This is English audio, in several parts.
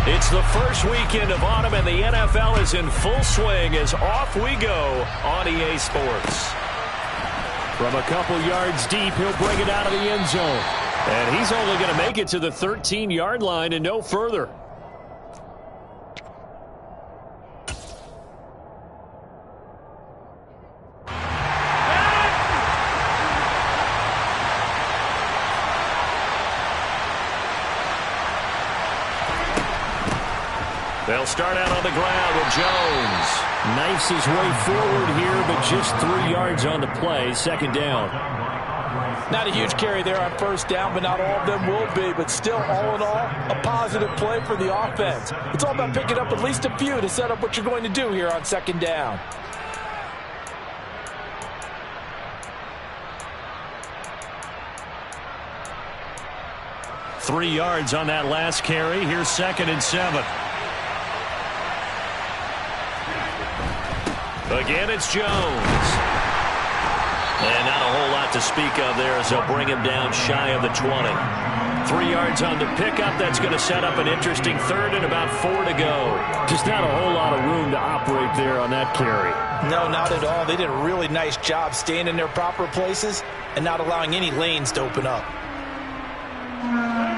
It's the first weekend of autumn, and the NFL is in full swing as off we go on EA Sports. From a couple yards deep, he'll bring it out of the end zone. And he's only going to make it to the 13-yard line and no further. They'll start out on the ground with Jones. Knifes his way forward here, but just 3 yards on the play. Second down. Not a huge carry there on first down, but not all of them will be. But still, all in all, a positive play for the offense. It's all about picking up at least a few to set up what you're going to do here on second down. Three yards on that last carry. Here's 2nd and 7. Again, it's Jones. And not a whole lot to speak of there as they'll bring him down shy of the 20. 3 yards on the pickup. That's going to set up an interesting third and about 4 to go. Just not a whole lot of room to operate there on that carry. No, not at all. They did a really nice job staying in their proper places and not allowing any lanes to open up.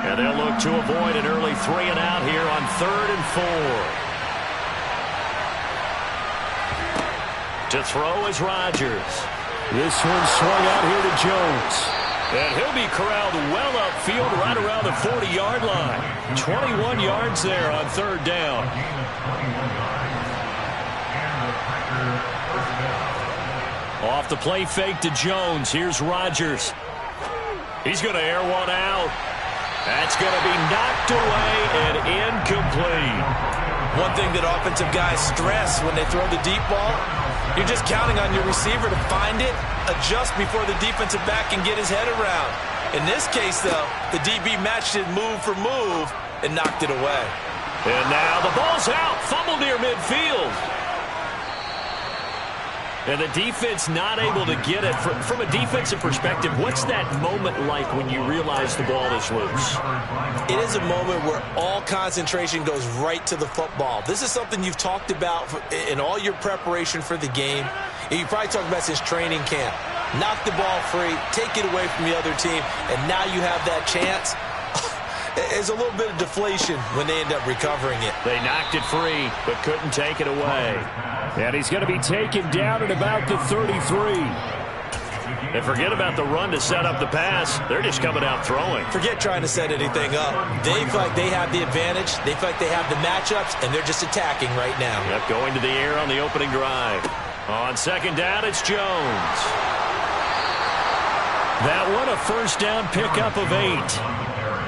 And they'll look to avoid an early 3 and out here on 3rd and 4. To throw is Rodgers. This one swung out here to Jones. And he'll be corralled well upfield right around the 40-yard line. 21 yards there on 3rd down. Off the play fake to Jones. Here's Rodgers. He's going to air one out. That's going to be knocked away and incomplete. One thing that offensive guys stress when they throw the deep ball, you're just counting on your receiver to find it, adjust before the defensive back can get his head around. In this case, though, the DB matched it move for move and knocked it away. And now the ball's out, fumbled near midfield. And the defense not able to get it. From a defensive perspective, what's that moment like when you realize the ball is loose? It is a moment where all concentration goes right to the football. This is something you've talked about in all your preparation for the game. And you probably talked about since training camp. Knock the ball free, take it away from the other team, and now you have that chance. There's a little bit of deflation when they end up recovering it. They knocked it free, but couldn't take it away. And he's going to be taken down at about the 33. And forget about the run to set up the pass. They're just coming out throwing. Forget trying to set anything up. They feel like they have the advantage. They feel like they have the matchups, and they're just attacking right now. Yep, going to the air on the opening drive. On second down, it's Jones. That one, a first down pickup of 8.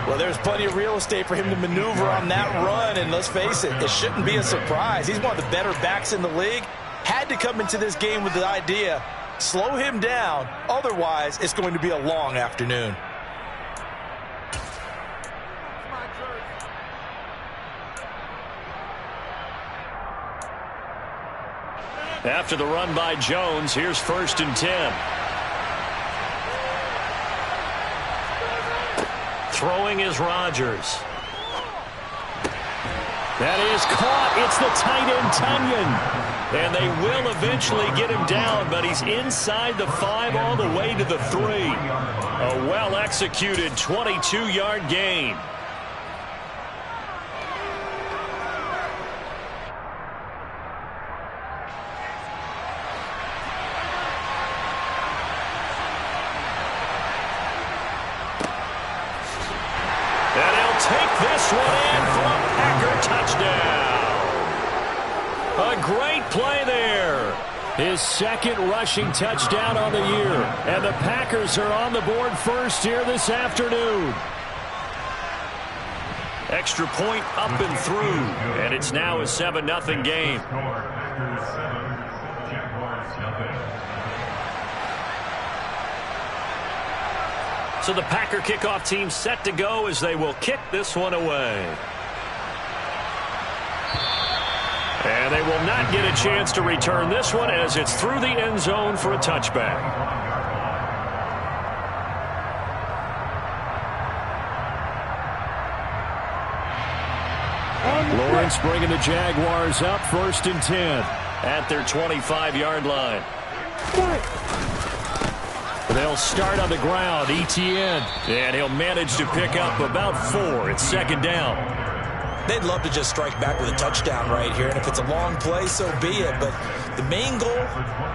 Well, there's plenty of real estate for him to maneuver on that run, and let's face it, it shouldn't be a surprise. He's one of the better backs in the league. Had to come into this game with the idea, slow him down, otherwise it's going to be a long afternoon. After the run by Jones, here's 1st and 10. Throwing is Rodgers. That is caught. It's the tight end, Tunyon. And they will eventually get him down, but he's inside the 5 all the way to the 3. A well-executed 22-yard gain. Take this one in for a Packer touchdown. A great play there. His 2nd rushing touchdown on the year. And the Packers are on the board first here this afternoon. Extra point up and through. And it's now a 7-0 game. So the Packer kickoff team set to go as they will kick this one away. And they will not get a chance to return this one as it's through the end zone for a touchback. Lawrence bringing the Jaguars up 1st and 10 at their 25-yard line. They'll start on the ground. Etienne, and he'll manage to pick up about 4. It's 2nd down. They'd love to just strike back with a touchdown right here, and if it's a long play, so be it. But the main goal,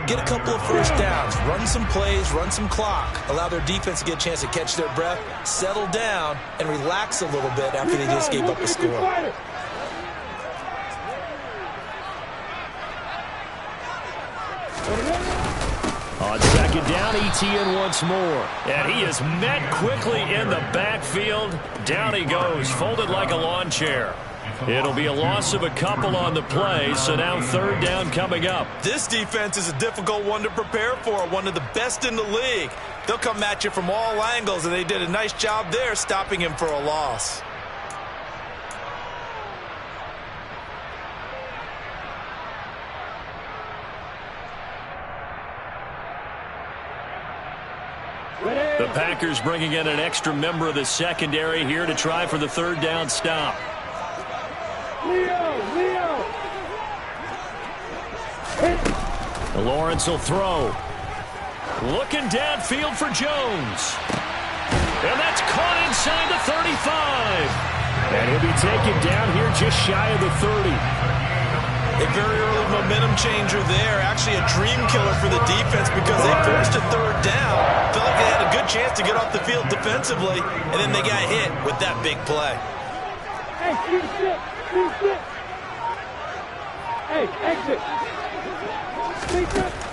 get a couple of first downs, run some plays, run some clock, allow their defense to get a chance to catch their breath, settle down, and relax a little bit after they just gave up a score. On 2nd down, Etienne once more. And he is met quickly in the backfield. Down he goes, folded like a lawn chair. It'll be a loss of a couple on the play, so now 3rd down coming up. This defense is a difficult one to prepare for, one of the best in the league. They'll come at you from all angles, and they did a nice job there stopping him for a loss. The Packers bringing in an extra member of the secondary here to try for the 3rd down stop. Lawrence will throw. Looking downfield for Jones. And that's caught inside the 35. And he'll be taken down here just shy of the 30. A very early momentum changer there. Actually a dream killer for the defense because they forced a 3rd down. Felt like they had a good chance to get off the field defensively, and then they got hit with that big play. Hey, exit.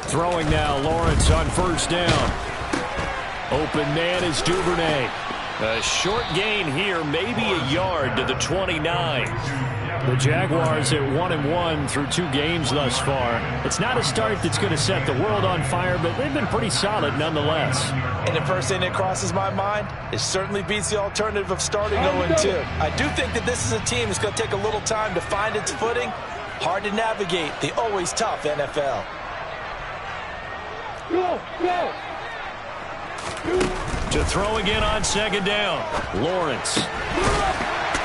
Throwing now, Lawrence on 1st down. Open man is Duvernay. A short gain here, maybe a yard to the 29. The Jaguars at 1-1 through 2 games thus far. It's not a start that's going to set the world on fire, but they've been pretty solid nonetheless. And the first thing that crosses my mind, it certainly beats the alternative of starting 0-2. I do think that this is a team that's going to take a little time to find its footing. Hard to navigate the always tough NFL. Go. To throw again on 2nd down. Lawrence.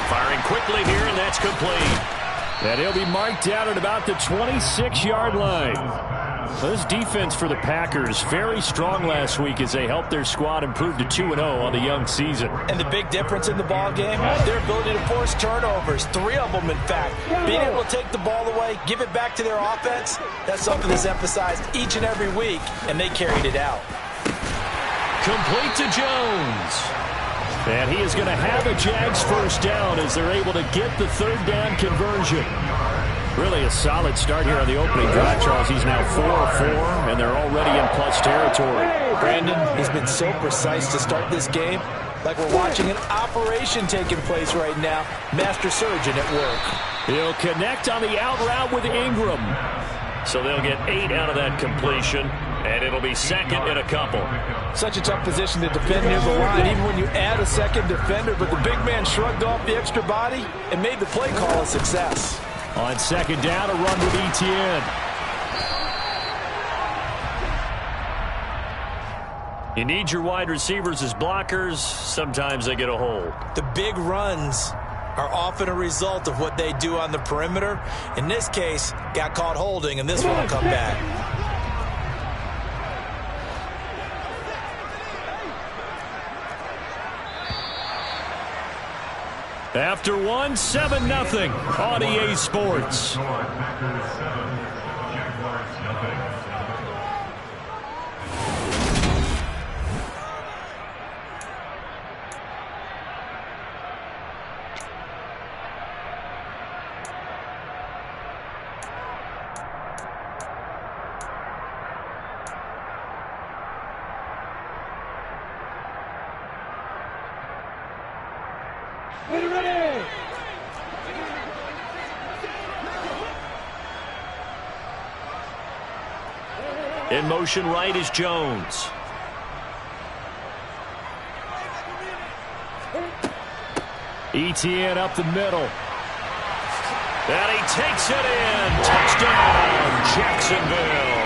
Firing quickly here, and that's complete. And he'll be marked down at about the 26-yard line. This defense for the Packers, very strong last week as they helped their squad improve to 2-0 on the young season. And the big difference in the ball game, their ability to force turnovers, 3 of them in fact. Being able to take the ball away, give it back to their offense, that's something that's emphasized each and every week, and they carried it out. Complete to Jones. And he is going to have a Jags 1st down as they're able to get the 3rd down conversion. Really a solid start here on the opening drive, Charles. He's now 4 of 4, and they're already in plus territory. Brandon, he's been so precise to start this game, like we're watching an operation taking place right now. Master surgeon at work. He'll connect on the out route with Ingram. So they'll get 8 out of that completion, and it'll be 2nd and a couple. Such a tough position to defend near the line, even when you add a second defender, but the big man shrugged off the extra body and made the play call a success. On 2nd down, a run with Etienne. You need your wide receivers as blockers. Sometimes they get a hold. The big runs are often a result of what they do on the perimeter. In this case, got caught holding, and this one will come back. After 1, 7-0 on EA Sports. Ready. In motion right is Jones. Etienne up the middle. And he takes it in. Touchdown, Jacksonville.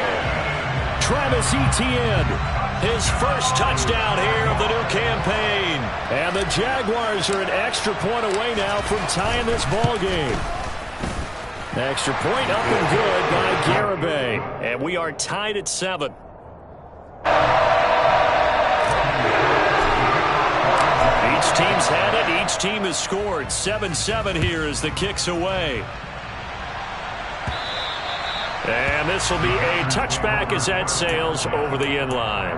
Travis Etienne His first touchdown here of the new campaign. And the Jaguars are an extra point away now from tying this ball game. Extra point up and good by Garibay. And we are tied at 7. Each team's had it. Each team has scored. 7-7 here as the kick's away. And this will be a touchback as that sails over the end line.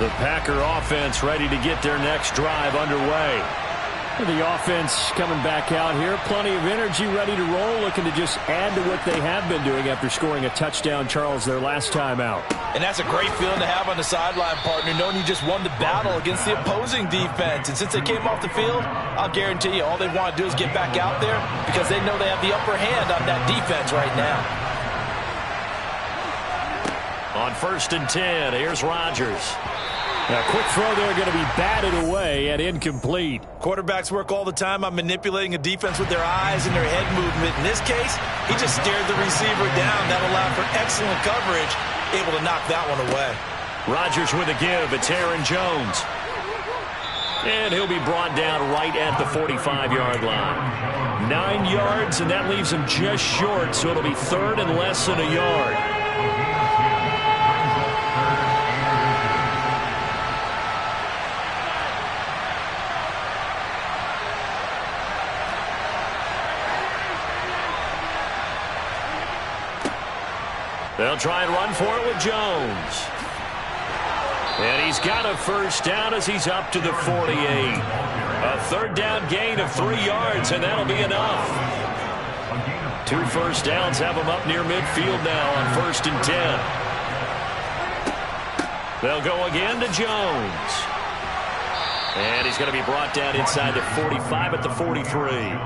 The Packer offense ready to get their next drive underway. The offense coming back out here. Plenty of energy, ready to roll, looking to just add to what they have been doing after scoring a touchdown, Charles, their last time out. And that's a great feeling to have on the sideline, partner, knowing you just won the battle against the opposing defense. And since they came off the field, I'll guarantee you all they want to do is get back out there because they know they have the upper hand on that defense right now. On 1st and 10, here's Rodgers. A quick throw there going to be batted away and incomplete. Quarterbacks work all the time on manipulating a defense with their eyes and their head movement. In this case, he just stared the receiver down. That allowed for excellent coverage, able to knock that one away. Rodgers with a give. It's Aaron Jones. And he'll be brought down right at the 45-yard line. 9 yards, and that leaves him just short, so it'll be 3rd and less than a yard. They'll try and run for it with Jones. And he's got a first down as he's up to the 48. A 3rd down gain of 3 yards, and that'll be enough. 2 first downs have him up near midfield now on 1st and 10. They'll go again to Jones. And he's going to be brought down inside the 45 at the 43.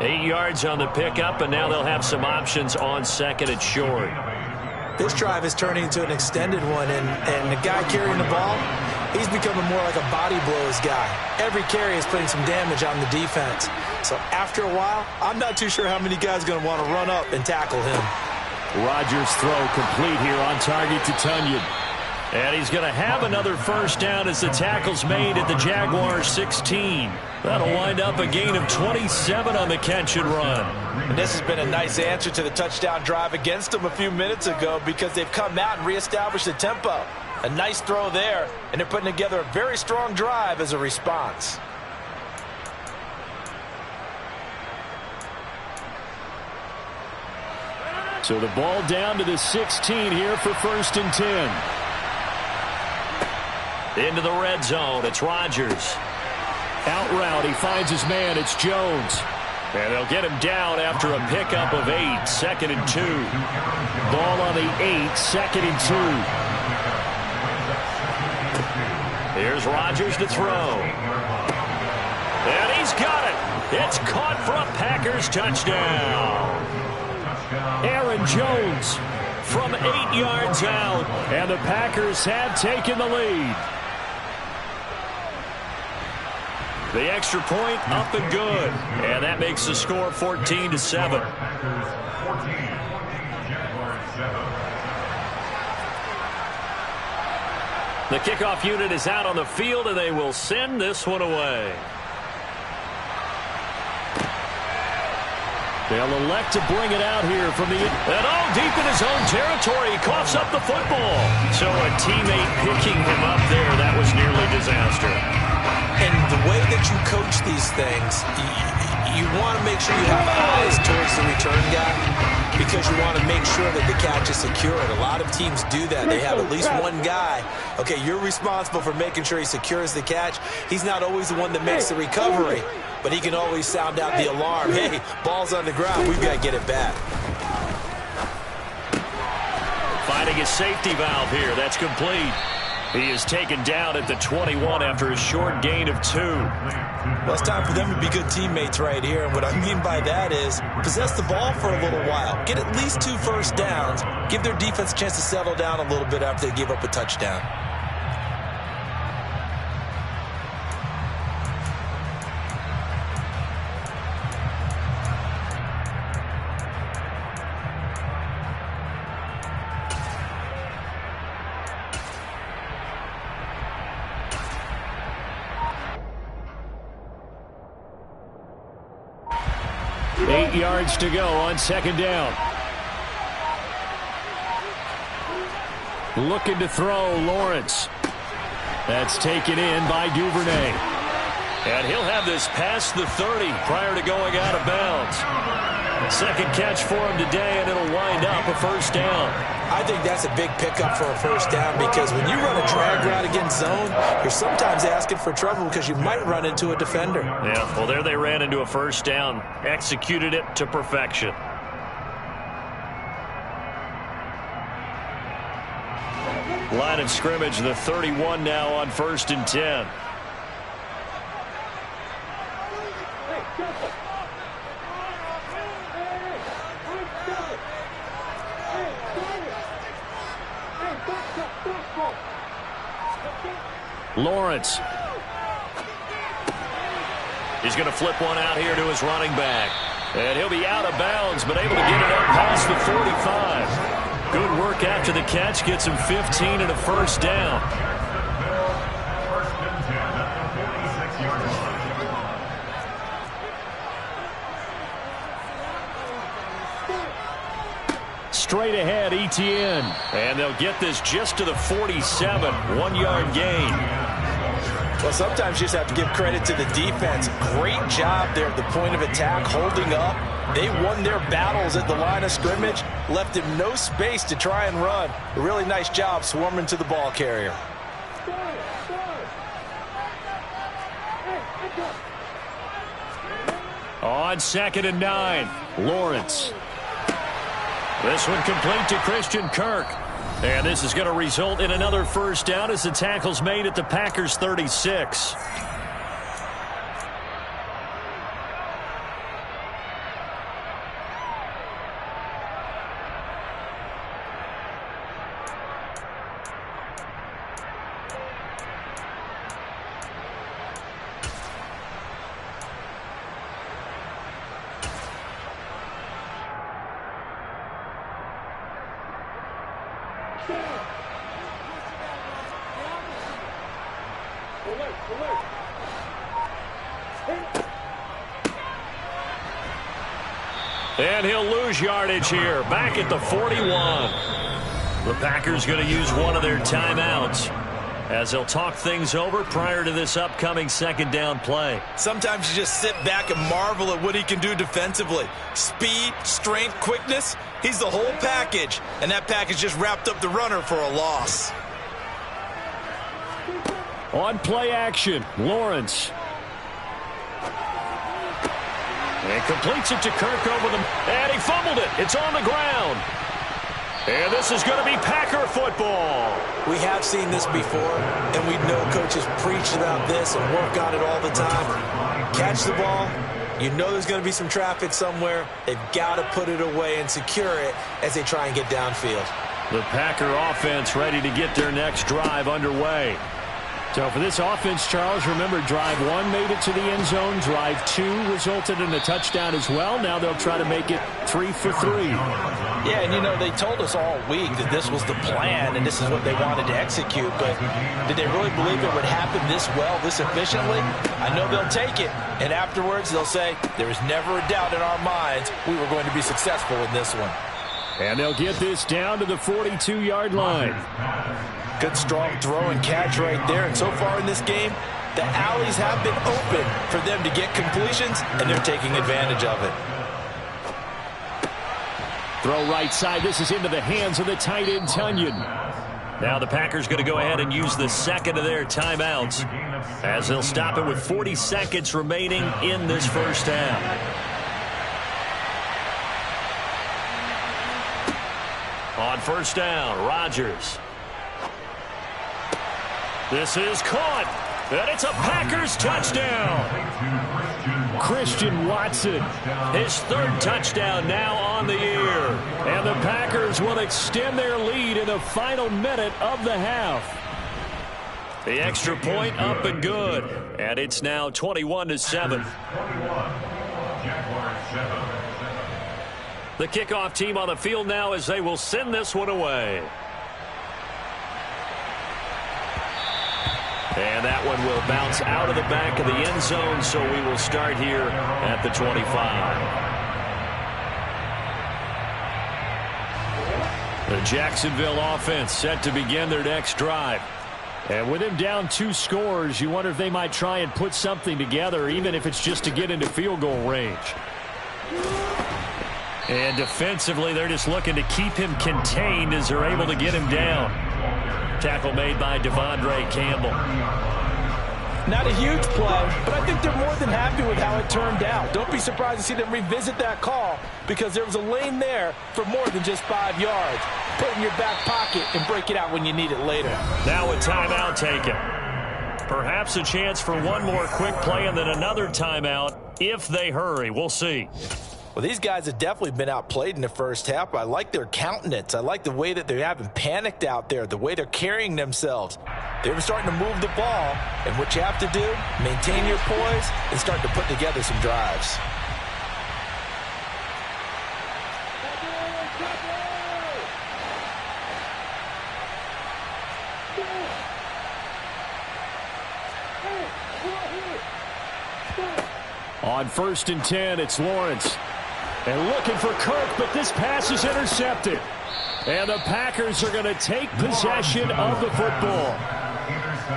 8 yards on the pickup, and now they'll have some options on 2nd and short. This drive is turning into an extended one, and the guy carrying the ball, he's becoming more like a body blows guy. Every carry is putting some damage on the defense. So after a while, I'm not too sure how many guys are going to want to run up and tackle him. Rodgers' throw complete here on target to Tunyon. And he's going to have another first down as the tackle's made at the Jaguars 16. That'll wind up a gain of 27 on the catch and run. And this has been a nice answer to the touchdown drive against them a few minutes ago because they've come out and reestablished the tempo. A nice throw there, and they're putting together a very strong drive as a response. So the ball down to the 16 here for 1st and 10. Into the red zone, it's Rodgers. Out route, he finds his man, it's Jones. And they'll get him down after a pickup of 8, 2nd and 2. Ball on the 8, 2nd and 2. Here's Rodgers to throw. And he's got it. It's caught for a Packers touchdown. Aaron Jones from 8 yards out. And the Packers have taken the lead. The extra point up and good. And that makes the score 14-7. The kickoff unit is out on the field, and they will send this one away. They'll elect to bring it out here from the... And all deep in his own territory. He coughs up the football. So a teammate picking him up there, that was nearly disaster. And the way that you coach these things, you want to make sure you have eyes towards the return guy because you want to make sure that the catch is secured. A lot of teams do that. They have at least one guy. Okay, you're responsible for making sure he secures the catch. He's not always the one that makes the recovery, but he can always sound out the alarm. Hey, ball's on the ground. We've got to get it back. Finding a safety valve here. That's complete. He is taken down at the 21 after a short gain of 2. Well, it's time for them to be good teammates right here. And what I mean by that is possess the ball for a little while. Get at least 2 first downs. Give their defense a chance to settle down a little bit after they give up a touchdown. 8 yards to go on second down. Looking to throw, Lawrence. That's taken in by Duvernay. And he'll have this past the 30 prior to going out of bounds. Second catch for him today, and it'll wind up a first down. I think that's a big pickup for a first down because when you run a drag route against zone, you're sometimes asking for trouble because you might run into a defender. Yeah, well, there they ran into a first down. Executed it to perfection. Line of scrimmage, the 31 now on 1st and 10. Lawrence. He's going to flip one out here to his running back. And he'll be out of bounds, but able to get it up past the 45. Good work after the catch. Gets him 15 and a first down. Straight ahead, ETN. And they'll get this just to the 47. 1-yard gain. Well, sometimes you just have to give credit to the defense. Great job there at the point of attack, holding up. They won their battles at the line of scrimmage, left him no space to try and run. A really nice job swarming to the ball carrier. On 2nd and 9, Lawrence. This one complete to Christian Kirk. And this is going to result in another first down as the tackle's made at the Packers' 36. And he'll lose yardage here, back at the 41. The Packers going to use one of their timeouts as they'll talk things over prior to this upcoming second down play. Sometimes you just sit back and marvel at what he can do defensively. Speed, strength, quickness, he's the whole package. And that package just wrapped up the runner for a loss. On play action, Lawrence. And completes it to Kirk over them. And he fumbled it. It's on the ground. And this is going to be Packer football. We have seen this before, and we know coaches preach about this and work on it all the time. Catch the ball. You know there's going to be some traffic somewhere. They've got to put it away and secure it as they try and get downfield. The Packer offense ready to get their next drive underway. So for this offense, Charles, remember drive 1 made it to the end zone. Drive 2 resulted in a touchdown as well. Now they'll try to make it 3 for 3. Yeah, and you know, they told us all week that this was the plan and this is what they wanted to execute. But did they really believe it would happen this well, this efficiently? I know they'll take it. And afterwards, they'll say, there was never a doubt in our minds we were going to be successful in this one. And they'll get this down to the 42-yard line. Good, strong throw and catch right there. And so far in this game, the alleys have been open for them to get completions, and they're taking advantage of it. Throw right side. This is into the hands of the tight end, Tunyon. Now the Packers going to go ahead and use the second of their timeouts as they'll stop it with 40 seconds remaining in this first half. On first down, Rodgers. This is caught, and it's a Packers touchdown. Christian Watson, his third touchdown now on the year. And the Packers will extend their lead in the final minute of the half. The extra point up and good, and it's now 21-7. The kickoff team on the field now as they will send this one away. And that one will bounce out of the back of the end zone, so we will start here at the 25. Jacksonville offense set to begin their next drive. And with him down 2 scores, you wonder if they might try and put something together, even if it's just to get into field goal range. And defensively, they're just looking to keep him contained as they're able to get him down. Tackle made by Devondre Campbell. Not a huge play, but I think they're more than happy with how it turned out. Don't be surprised to see them revisit that call because there was a lane there for more than just 5 yards. Put it in your back pocket and break it out when you need it later. Now a timeout taken. Perhaps a chance for one more quick play and then another timeout if they hurry. We'll see. Well, these guys have definitely been outplayed in the first half. I like their countenance. I like the way that they haven't panicked out there, the way they're carrying themselves. They're starting to move the ball, and what you have to do, maintain your poise and start to put together some drives. On 1st and 10, it's Lawrence. And looking for Kirk, but this pass is intercepted. And the Packers are going to take possession of the football.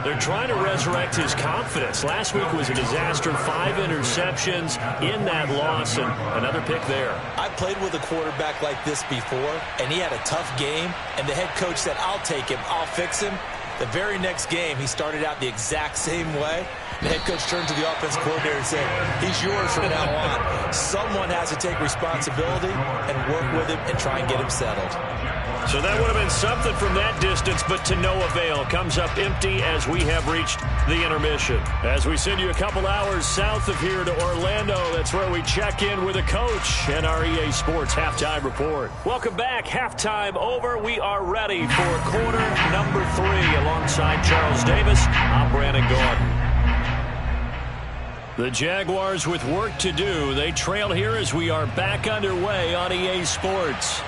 They're trying to resurrect his confidence. Last week was a disaster. 5 interceptions in that loss, and another pick there. I played with a quarterback like this before, and he had a tough game, and the head coach said, I'll take him, I'll fix him. The very next game, he started out the exact same way. The head coach turned to the offense coordinator and said, he's yours from now on. Someone has to take responsibility and work with him and try and get him settled. So that would have been something from that distance, but to no avail. Comes up empty as we have reached the intermission. As we send you a couple hours south of here to Orlando, that's where we check in with a coach and our EA Sports Halftime Report. Welcome back. Halftime over. We are ready for quarter number 3 alongside Charles Davis. I'm Brandon Gordon. The Jaguars with work to do. They trail here as we are back underway on EA Sports.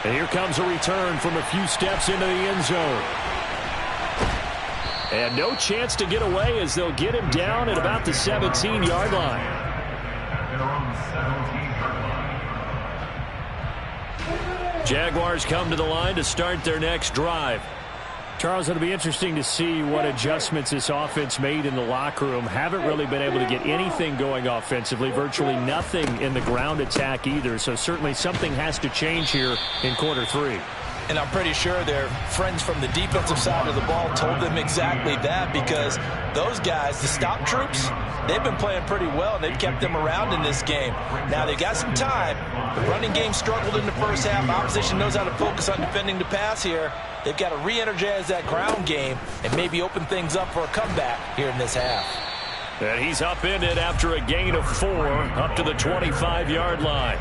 And here comes a return from a few steps into the end zone. And no chance to get away as they'll get him down at about the 17-yard line. Jaguars come to the line to start their next drive. Charles, it'll be interesting to see what adjustments this offense made in the locker room. Haven't really been able to get anything going offensively, virtually nothing in the ground attack either. So certainly something has to change here in quarter 3. And I'm pretty sure their friends from the defensive side of the ball told them exactly that because those guys, the stop troops, they've been playing pretty well, and they've kept them around in this game. Now, they got some time. The running game struggled in the first half. Opposition knows how to focus on defending the pass here. They've got to re-energize that ground game and maybe open things up for a comeback here in this half. And he's upended after a gain of 4 up to the 25-yard line.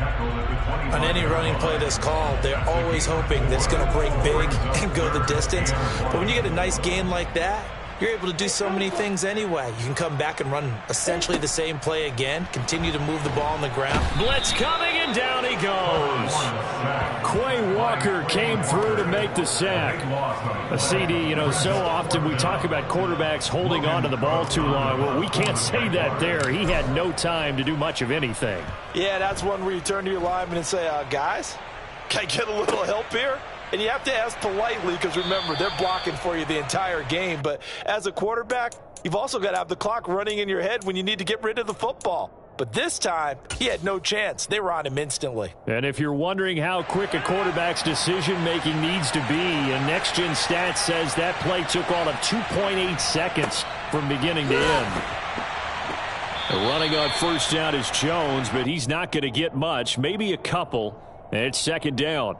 On any running play that's called, they're always hoping that it's going to break big and go the distance. But when you get a nice gain like that, you're able to do so many things anyway. You can come back and run essentially the same play again, continue to move the ball on the ground. Blitz coming, and down he goes. Quay Walker came through to make the sack. A CD, so often we talk about quarterbacks holding on to the ball too long. Well, we can't say that there. He had no time to do much of anything. Yeah, that's one where you turn to your lineman and say, guys, can I get a little help here? And you have to ask politely because, remember, they're blocking for you the entire game. But as a quarterback, you've also got to have the clock running in your head when you need to get rid of the football. But this time, he had no chance. They were on him instantly. And if you're wondering how quick a quarterback's decision-making needs to be, and Next Gen Stats says that play took all of 2.8 seconds from beginning to end. Running on first down is Jones, but he's not going to get much, maybe a couple, and it's second down.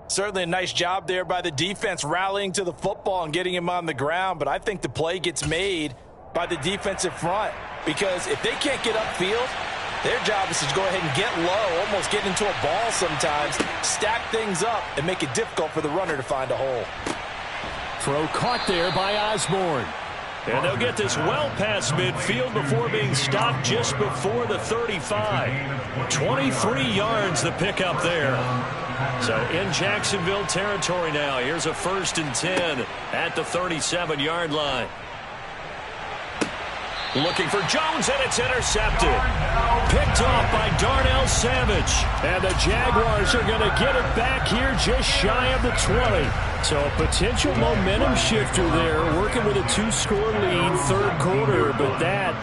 Certainly a nice job there by the defense rallying to the football and getting him on the ground, but I think the play gets made by the defensive front because if they can't get upfield, their job is to go ahead and get low, almost get into a ball sometimes, stack things up, and make it difficult for the runner to find a hole. Throw caught there by Osborne. And they'll get this well past midfield before being stopped just before the 35. 23 yards the pickup there. So in Jacksonville territory now. Here's a 1st and 10 at the 37-yard line. Looking for Jones, and it's intercepted. Picked off by Darnell Savage. And the Jaguars are going to get it back here just shy of the 20. So a potential momentum shifter there, working with a 2-score lead, third quarter, but that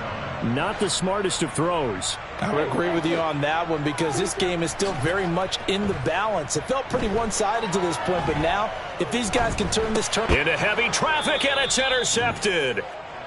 not the smartest of throws. I would agree with you on that one because this game is still very much in the balance. It felt pretty one-sided to this point, but now if these guys can turn this turn into heavy traffic, and it's intercepted.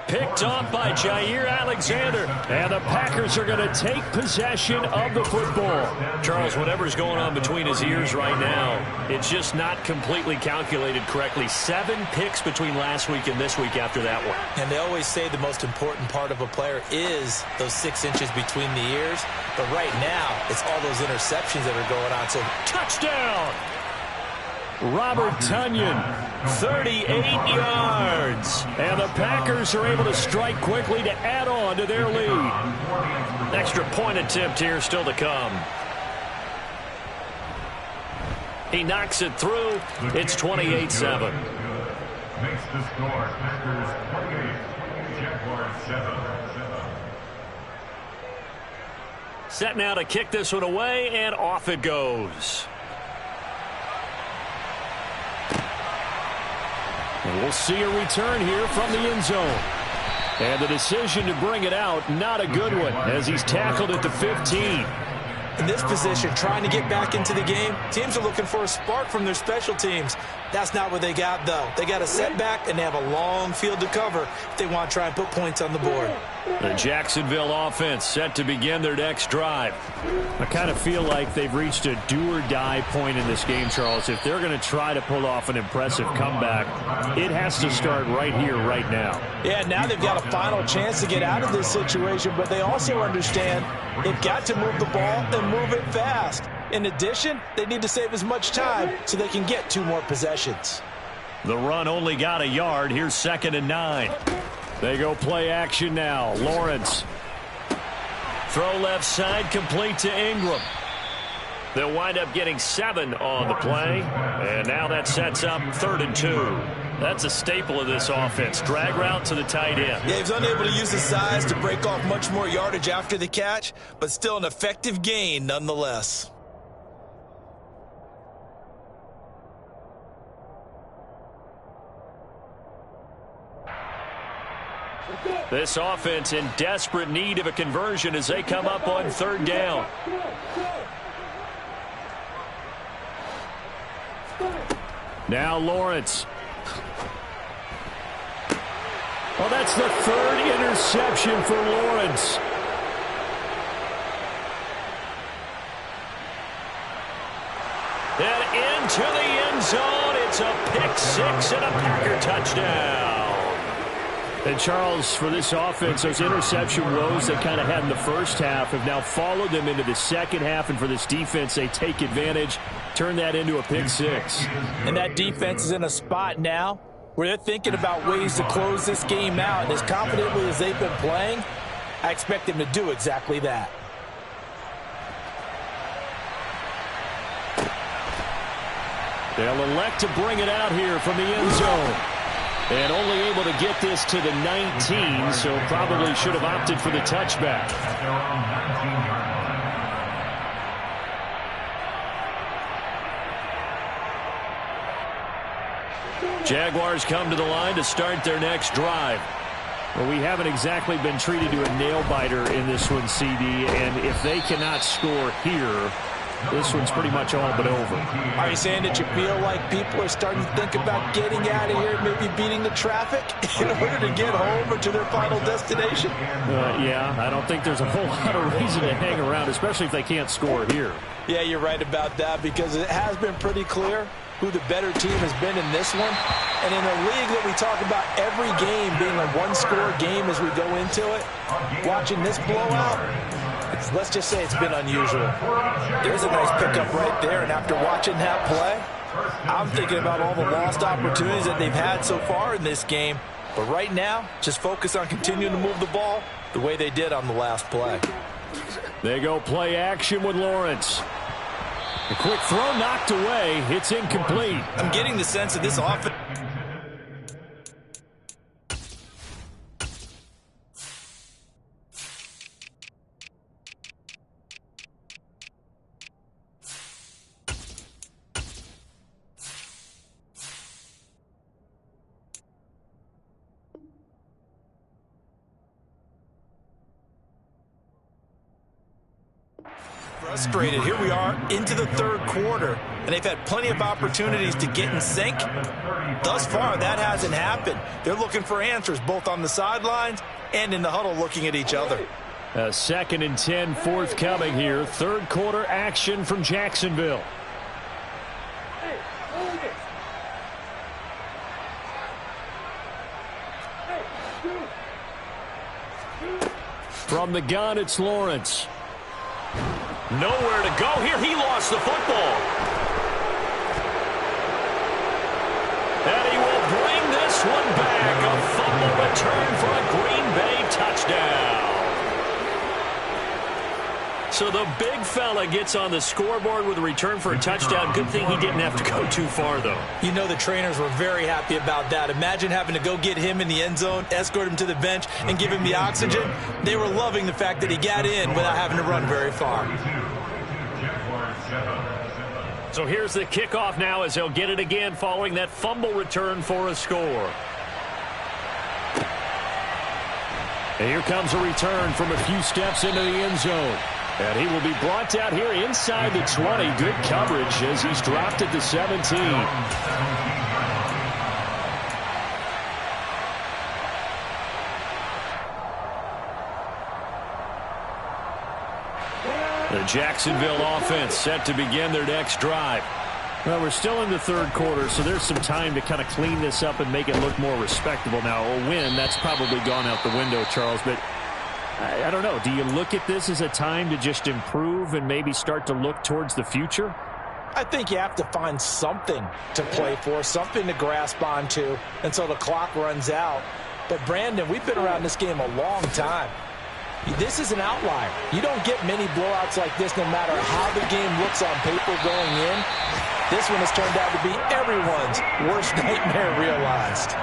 Picked off by Jair Alexander, and the Packers are going to take possession of the football. Charles, whatever's going on between his ears right now, it's just not completely calculated correctly. 7 picks between last week and this week after that one. And they always say the most important part of a player is those 6 inches between the ears. But right now, it's all those interceptions that are going on. So touchdown! Robert Tonyan, 38 yards. And the Packers are able to strike quickly to add on to their lead. Extra point attempt here still to come. He knocks it through. It's 28-7. Makes the score. Packers 28, Jaguars 7. Set now to kick this one away, and off it goes. And we'll see a return here from the end zone. And the decision to bring it out, not a good one, as he's tackled at the 15. In this position, trying to get back into the game, teams are looking for a spark from their special teams. That's not what they got, though. They got a setback, and they have a long field to cover if they want to try and put points on the board. The Jacksonville offense set to begin their next drive. I kind of feel like they've reached a do-or-die point in this game, Charles. If they're going to try to pull off an impressive comeback, it has to start right here, right now. Yeah, now they've got a final chance to get out of this situation, but they also understand they've got to move the ball and move it fast. In addition, they need to save as much time so they can get 2 more possessions. The run only got a yard. Here's 2nd and 9. They go play action now. Lawrence. Throw left side, complete to Ingram. They'll wind up getting 7 on the play. And now that sets up 3rd and 2. That's a staple of this offense. Drag route to the tight end. Yeah, he's unable to use his size to break off much more yardage after the catch, but still an effective gain nonetheless. This offense in desperate need of a conversion as they come up on 3rd down. Now Lawrence. Oh, that's the 3rd interception for Lawrence. And into the end zone. It's a pick 6 and a Packer touchdown. And Charles, for this offense, those interception woes they kind of had in the first half have now followed them into the second half. And for this defense, they take advantage, turn that into a pick 6. And that defense is in a spot now where they're thinking about ways to close this game out. And as confidently as they've been playing, I expect them to do exactly that. They'll elect to bring it out here from the end zone. And only able to get this to the 19, so probably should have opted for the touchback. Jaguars come to the line to start their next drive. Well, we haven't exactly been treated to a nail-biter in this one, CD, and if they cannot score here, this one's pretty much all but over. Are you saying that you feel like people are starting to think about getting out of here, maybe beating the traffic in order to get home or to their final destination? Yeah, I don't think there's a whole lot of reason to hang around, especially if they can't score here. Yeah, you're right about that because it has been pretty clear who the better team has been in this one. And in a league that we talk about every game being a one-score game as we go into it, watching this blowout, let's just say it's been unusual. There's a nice pickup right there, and after watching that play, I'm thinking about all the lost opportunities that they've had so far in this game. But right now, just focus on continuing to move the ball the way they did on the last play. They go play action with Lawrence. A quick throw knocked away. It's incomplete. I'm getting the sense that this offense... Frustrated. Here we are into the third quarter, and they've had plenty of opportunities to get in sync. Thus far, that hasn't happened. They're looking for answers both on the sidelines and in the huddle looking at each other. A 2nd and 10 forthcoming here. Third quarter action from Jacksonville. From the gun, it's Lawrence. Nowhere to go here. He lost the football. And he will bring this one back. A fumble return for a Green Bay touchdown. So the big fella gets on the scoreboard with a return for a touchdown. Good thing he didn't have to go too far, though. You know the trainers were very happy about that. Imagine having to go get him in the end zone, escort him to the bench, and give him the oxygen. They were loving the fact that he got in without having to run very far. So here's the kickoff now as they'll get it again following that fumble return for a score. And here comes a return from a few steps into the end zone. And he will be brought down here inside the 20. Good coverage as he's dropped at the 17. The Jacksonville offense set to begin their next drive. Well, we're still in the third quarter, so there's some time to kind of clean this up and make it look more respectable now. A win, that's probably gone out the window, Charles, but I don't know. Do you look at this as a time to just improve and maybe start to look towards the future? I think you have to find something to play for, something to grasp onto until the clock runs out. But, Brandon, we've been around this game a long time. This is an outlier. You don't get many blowouts like this no matter how the game looks on paper going in. This one has turned out to be everyone's worst nightmare realized.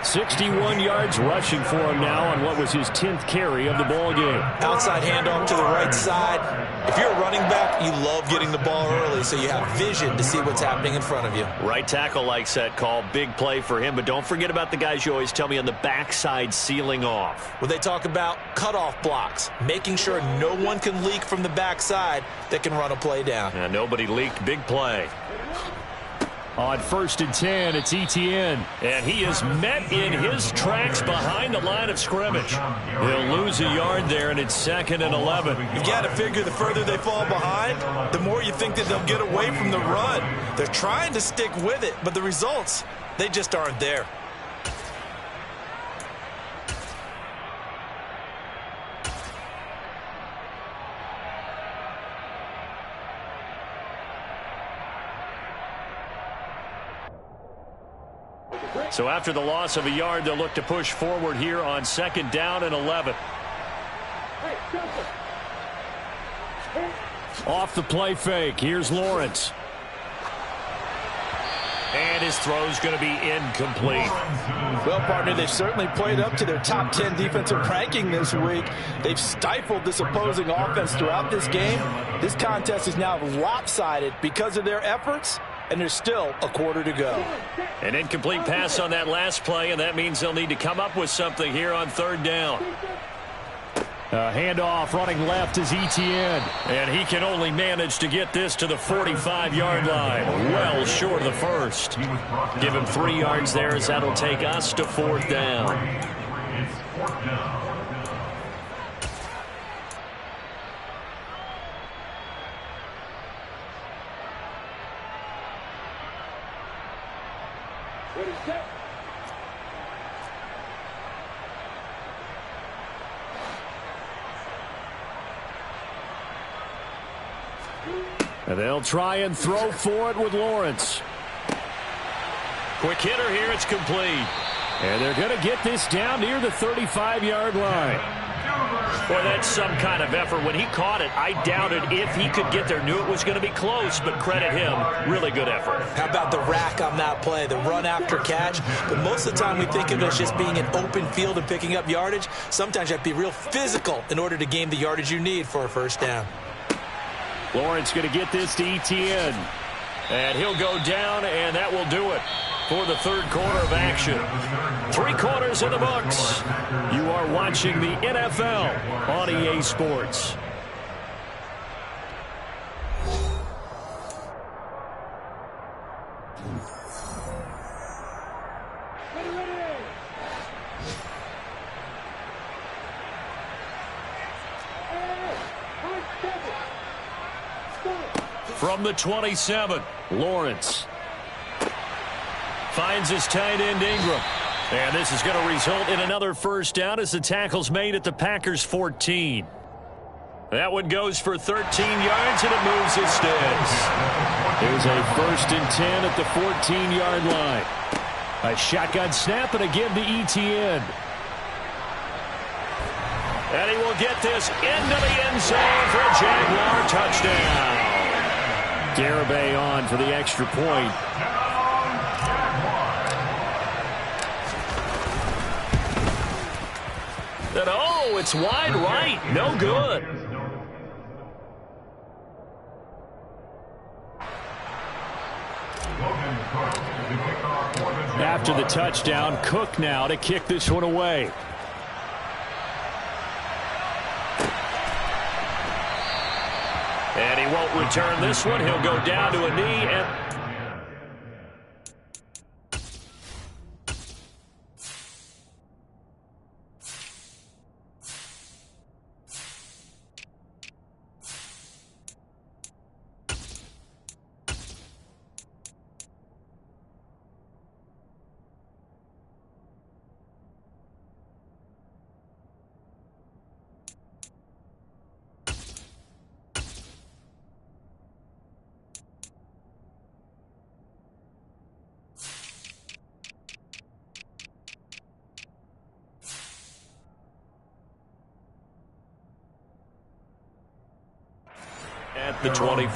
61 yards rushing for him now on what was his 10th carry of the ball game. Outside handoff to the right side. If you're a running back, you love getting the ball early so you have vision to see what's happening in front of you. Right tackle likes that call. Big play for him, but don't forget about the guys you always tell me on the backside sealing off. Well, they talk about cutoff blocks, making sure no one can leak from the backside that can run a play down. Yeah, nobody leaked. Big play. On 1st and 10, it's Etienne. And he is met in his tracks behind the line of scrimmage. He'll lose a yard there, and it's 2nd and 11. You've got to figure the further they fall behind, the more you think that they'll get away from the run. They're trying to stick with it, but the results, they just aren't there. So after the loss of a yard, they'll look to push forward here on 2nd down and 11. Off the play fake, here's Lawrence. And his throw's going to be incomplete. Well, partner, they've certainly played up to their top 10 defensive ranking this week. They've stifled this opposing offense throughout this game. This contest is now lopsided because of their efforts, and there's still a quarter to go. An incomplete pass on that last play, and that means they'll need to come up with something here on 3rd down. Handoff running left is Etienne. And he can only manage to get this to the 45-yard line. Well short of the first. Give him 3 yards there as that'll take us to 4th down. It's 4th down. And they'll try and throw for it with Lawrence. Quick hitter here, it's complete. And they're going to get this down near the 35-yard line. Boy, that's some kind of effort. When he caught it, I doubted if he could get there. Knew it was going to be close, but credit him. Really good effort. How about the rack on that play, the run after catch? But most of the time we think of it as just being an open field and picking up yardage. Sometimes you have to be real physical in order to gain the yardage you need for a first down. Lawrence going to get this to Etienne. And he'll go down, and that will do it for the 3rd quarter of action. 3 quarters in the books. You are watching the NFL on EA Sports. From the 27, Lawrence finds his tight end Ingram. And this is going to result in another first down as the tackle's made at the Packers' 14. That one goes for 13 yards, and it moves its sticks. There's a 1st and 10 at the 14-yard line. A shotgun snap and a give to Etienne. And he will get this into the end zone for a Jaguar touchdown. Garibay on for the extra point. And oh, it's wide right. No good. After the touchdown, Cook now to kick this one away. And he won't return this one. He'll go down to a knee and... at the 25.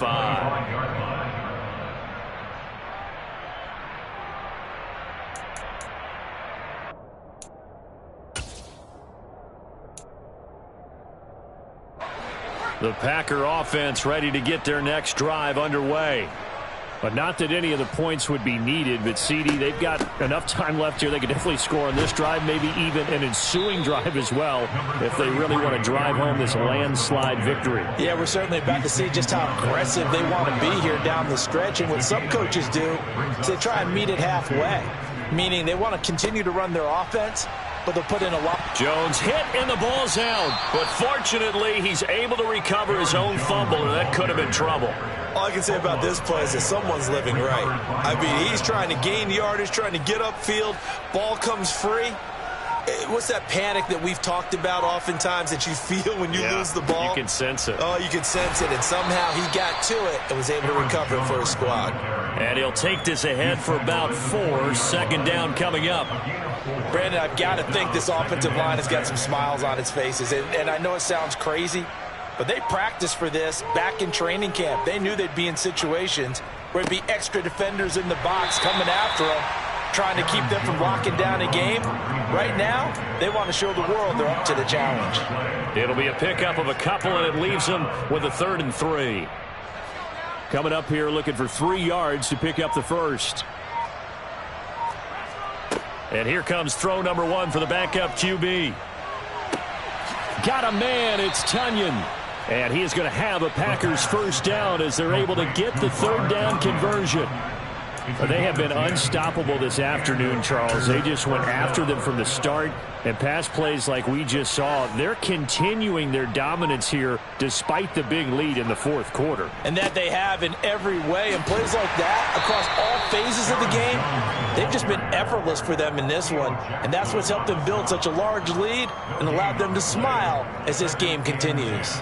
The Packer offense ready to get their next drive underway. But not that any of the points would be needed, but CD, they've got enough time left here. They could definitely score on this drive, maybe even an ensuing drive as well, if they really want to drive home this landslide victory. Yeah, we're certainly about to see just how aggressive they want to be here down the stretch. And what some coaches do is they try and meet it halfway, meaning they want to continue to run their offense, but they'll put in a lot. Jones hit and the ball's out, but fortunately he's able to recover his own fumble, and that could have been trouble. All I can say about this play is that someone's living right. I mean, he's trying to gain yardage, trying to get upfield. Ball comes free. What's that panic that we've talked about oftentimes that you feel when you lose the ball? You can sense it. Oh, you can sense it, and somehow he got to it and was able to recover it for his squad. And he'll take this ahead for about 4. 2nd down coming up. Brandon, I've got to think this offensive line has got some smiles on its faces. And I know it sounds crazy, but they practiced for this back in training camp. They knew they'd be in situations where there'd be extra defenders in the box coming after them, trying to keep them from locking down a game. Right now, they want to show the world they're up to the challenge. It'll be a pickup of a couple, and it leaves them with a 3rd and 3. Coming up here looking for 3 yards to pick up the first. And here comes throw number 1 for the backup QB. Got a man, it's Tunyon. And he is going to have a Packers first down as they're able to get the 3rd down conversion. They have been unstoppable this afternoon, Charles. They just went after them from the start, and pass plays like we just saw, they're continuing their dominance here despite the big lead in the 4th quarter. And that they have in every way, and plays like that across all phases of the game, they've just been effortless for them in this one, and that's what's helped them build such a large lead and allowed them to smile as this game continues.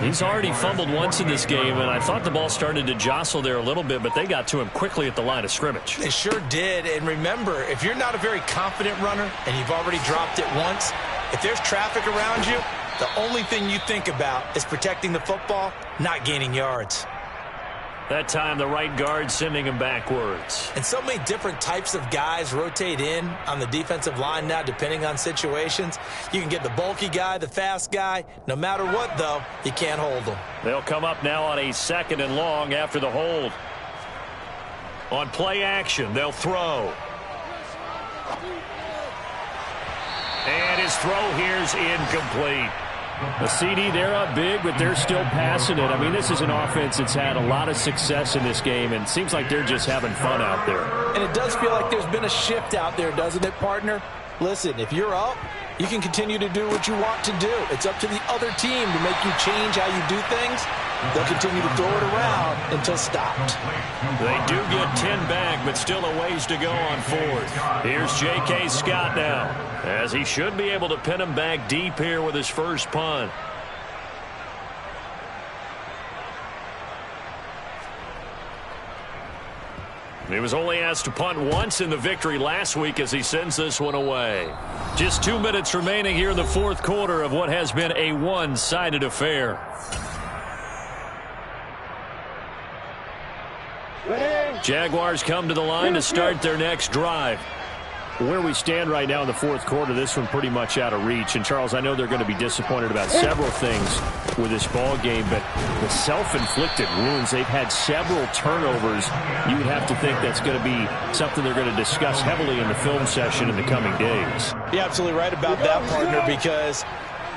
He's already fumbled once in this game, and I thought the ball started to jostle there a little bit, but they got to him quickly at the line of scrimmage. They sure did, and remember, if you're not a very confident runner and you've already dropped it once, if there's traffic around you, the only thing you think about is protecting the football, not gaining yards. That time, the right guard sending him backwards. And so many different types of guys rotate in on the defensive line now, depending on situations. You can get the bulky guy, the fast guy. No matter what, though, you can't hold them. They'll come up now on a 2nd and long after the hold. On play action, they'll throw. And his throw here's incomplete. The CD, they're up big, but they're still passing it. I mean, this is an offense that's had a lot of success in this game, and it seems like they're just having fun out there. And it does feel like there's been a shift out there, doesn't it, partner? Listen, if you're up, you can continue to do what you want to do. It's up to the other team to make you change how you do things. they'll continue to throw it around until stopped. They do get 10 back, but still a ways to go on fourth. Here's J.K. Scott now, as he should be able to pin him back deep here with his first punt. He was only asked to punt once in the victory last week as he sends this one away. Just 2 minutes remaining here in the fourth quarter of what has been a one-sided affair. Jaguars come to the line to start their next drive. Where we stand right now in the fourth quarter, this one pretty much out of reach. And, Charles, I know they're going to be disappointed about several things with this ball game, but the self-inflicted wounds, they've had several turnovers. You would have to think that's going to be something they're going to discuss heavily in the film session in the coming days. You're absolutely right about that, partner, because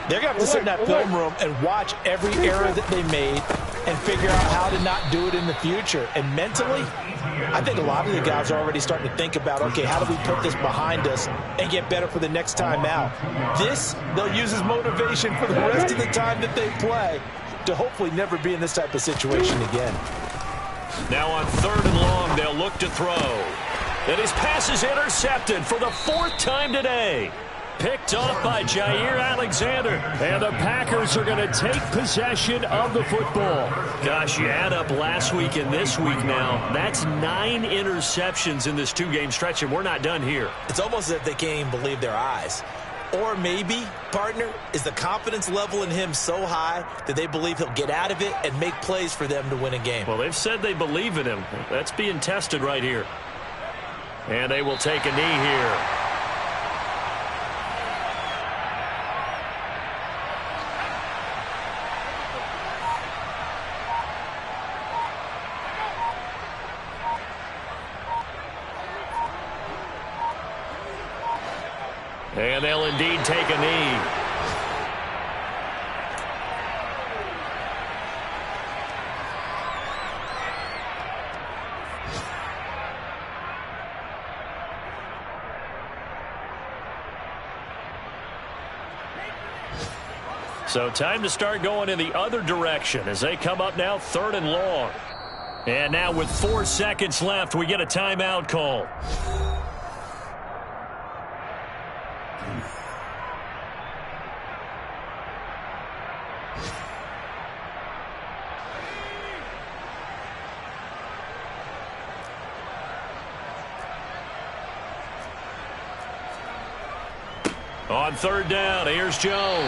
they're going to have to sit in that film room and watch every error that they made and figure out how to not do it in the future. And mentally, I think a lot of the guys are already starting to think about, okay, how do we put this behind us and get better for the next time out? This, they'll use as motivation for the rest of the time that they play to hopefully never be in this type of situation again. Now on 3rd and long, they'll look to throw. And his pass is intercepted for the 4th time today. Picked off by Jair Alexander. And the Packers are going to take possession of the football. Gosh, you add up last week and this week now. That's 9 interceptions in this 2-game stretch, and we're not done here. It's almost as if they can't even believe their eyes. Or maybe, partner, is the confidence level in him so high that they believe he'll get out of it and make plays for them to win a game. Well, they've said they believe in him. That's being tested right here. And they will take a knee here. And they'll indeed take a knee. So time to start going in the other direction as they come up now 3rd and long. And now with 4 seconds left, we get a timeout call. On 3rd down, here's Jones.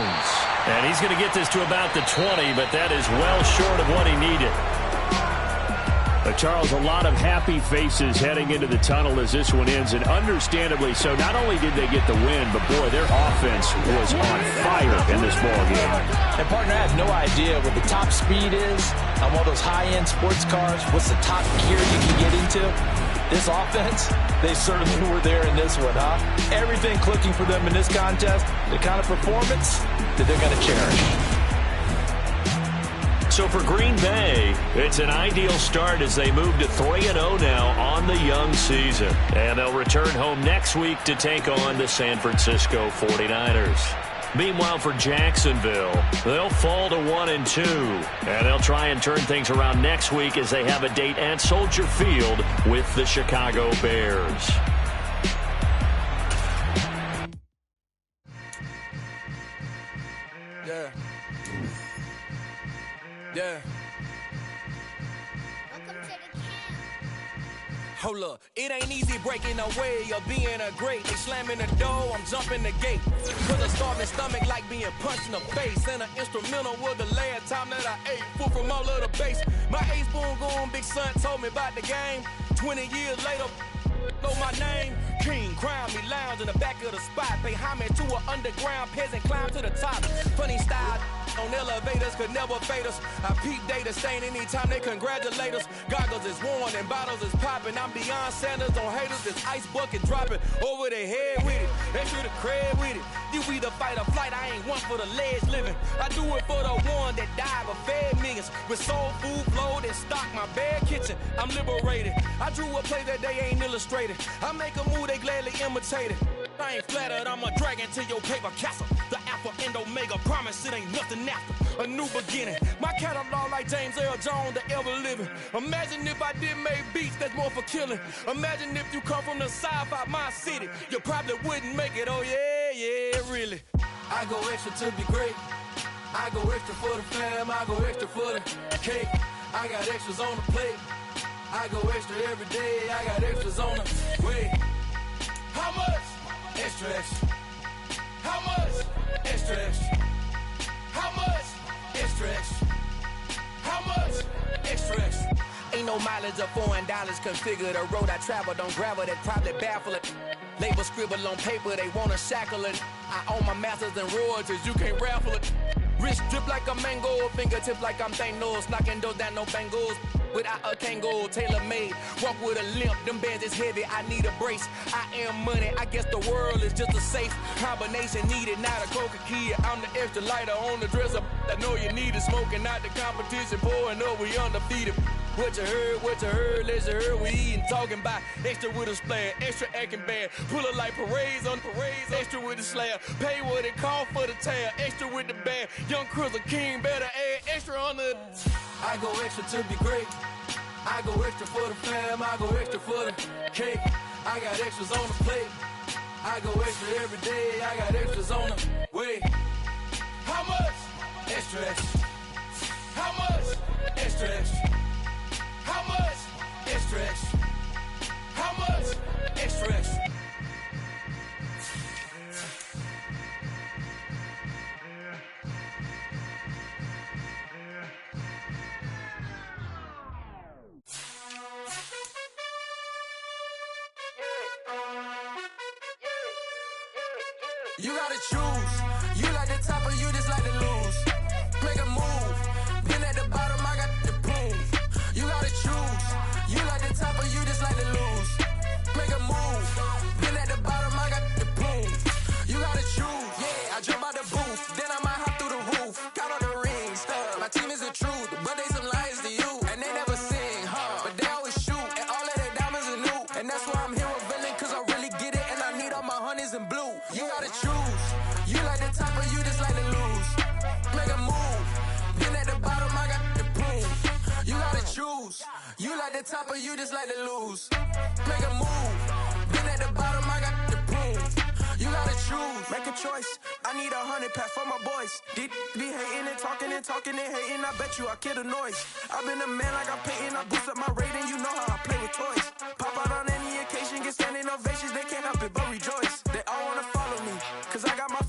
And he's going to get this to about the 20, but that is well short of what he needed. But, Charles, a lot of happy faces heading into the tunnel as this one ends, and understandably so. Not only did they get the win, but, boy, their offense was on fire in this ballgame. And, partner, I have no idea what the top speed is on one of those high-end sports cars. What's the top gear you can get into? This offense, they certainly were there in this one, huh? Everything clicking for them in this contest, the kind of performance that they're going to cherish. So for Green Bay, it's an ideal start as they move to 3-0 now on the young season. And they'll return home next week to take on the San Francisco 49ers. Meanwhile, for Jacksonville, they'll fall to 1-2. And they'll try and turn things around next week as they have a date at Soldier Field with the Chicago Bears. Yeah. Hold up, it ain't easy breaking away or being a great. They slamming the door, I'm jumping the gate. With a starving stomach like being punched in the face. And an instrumental was the last time that I ate food from all of the base. My ace boom goon, big son told me about the game. 20 years later, know my name. King, crown me, lounge in the back of the spot. Pay homage to an underground peasant, climb to the top. Funny style on elevators could never fade us. I peep data stain anytime they congratulate us. Goggles is worn and bottles is popping. I'm beyond Sanders on haters, this ice bucket dropping over their head with it. They should have cred with it. You either fight or flight, I ain't one for the ledge living. I do it for the one that died but fed millions. With soul food flowed and stock my bad kitchen. I'm liberated. I drew a play that they ain't illustrated. I make a move, they gladly imitate it. I ain't flattered, I'm a dragon to your paper castle. The alpha and omega, promise it ain't nothing after. a new beginning. My catalog like James Earl Jones, the ever living. Imagine if I did make beats that's more for killing. Imagine if you come from the sci-fi my city, you probably wouldn't make it. Oh yeah, really. I go extra to be great. I go extra for the fam. I go extra for the cake. I got extras on the plate. I go extra every day. I got extras on the way. How much? Extra, extra. How much? Extra, extra. How much? Extra, extra. How much? Extra, extra. Ain't no mileage of $4 configure the road I travel. Don't gravel that probably baffle it. Label scribble on paper, they wanna shackle it. I own my masters and royalties, you can't raffle it. Wrist drip like a mango, fingertip like I'm Thanos. Knocking those down, no bangles. Without a Kango, tailor-made. Walk with a limp, them bands is heavy, I need a brace. I am money, I guess the world is just a safe combination needed, not a coca key. I'm the extra lighter on the dresser. I know you need it, smoking out the competition, pouring up, we undefeated. What you heard, let's hear we eatin', talking about extra with a splash, extra acting bad, pull it like parades on parades, extra with the slab, pay what it cost for the tab, extra with the band, young Chris King better add extra on the. I go extra to be great, I go extra for the fam, I go extra for the cake, I got extras on the plate, I go extra every day, I got extras on the way. How much? Extra, extra. How much? Extra, extra. How much? Extra, extra. How much? Extra, extra. You gotta choose. You like the top or you just like to lose. Make a move. Been at the bottom, I got the prove. You gotta choose. You like the top or you just like to lose. Make a move. Been at the bottom, I got the prove. You gotta choose. Yeah, I jump out the booth, then I might hop through the roof. Count on the rings. My team is the truth, but they some liars to you. And they never sing, but they always shoot. And all of their diamonds are new. And that's why I'm here with villain, cause I really get it. And I need all my honeys in blue. You gotta choose. You like the top or you just like to lose. Make a move. Been at the bottom, I got the proof. You gotta choose. You like the top or you just like to lose. Make a move. Been at the bottom, I got the proof. You gotta choose. Make a choice. I need 100 pack for my boys. Be hating and talking and hating. I bet you I kill the noise. I've been a man like I'm Peyton. I boost up my rating. You know how I play with toys. Pop out on any occasion, get standing ovations. They can't help it but rejoice. They all wanna follow me, cause I got my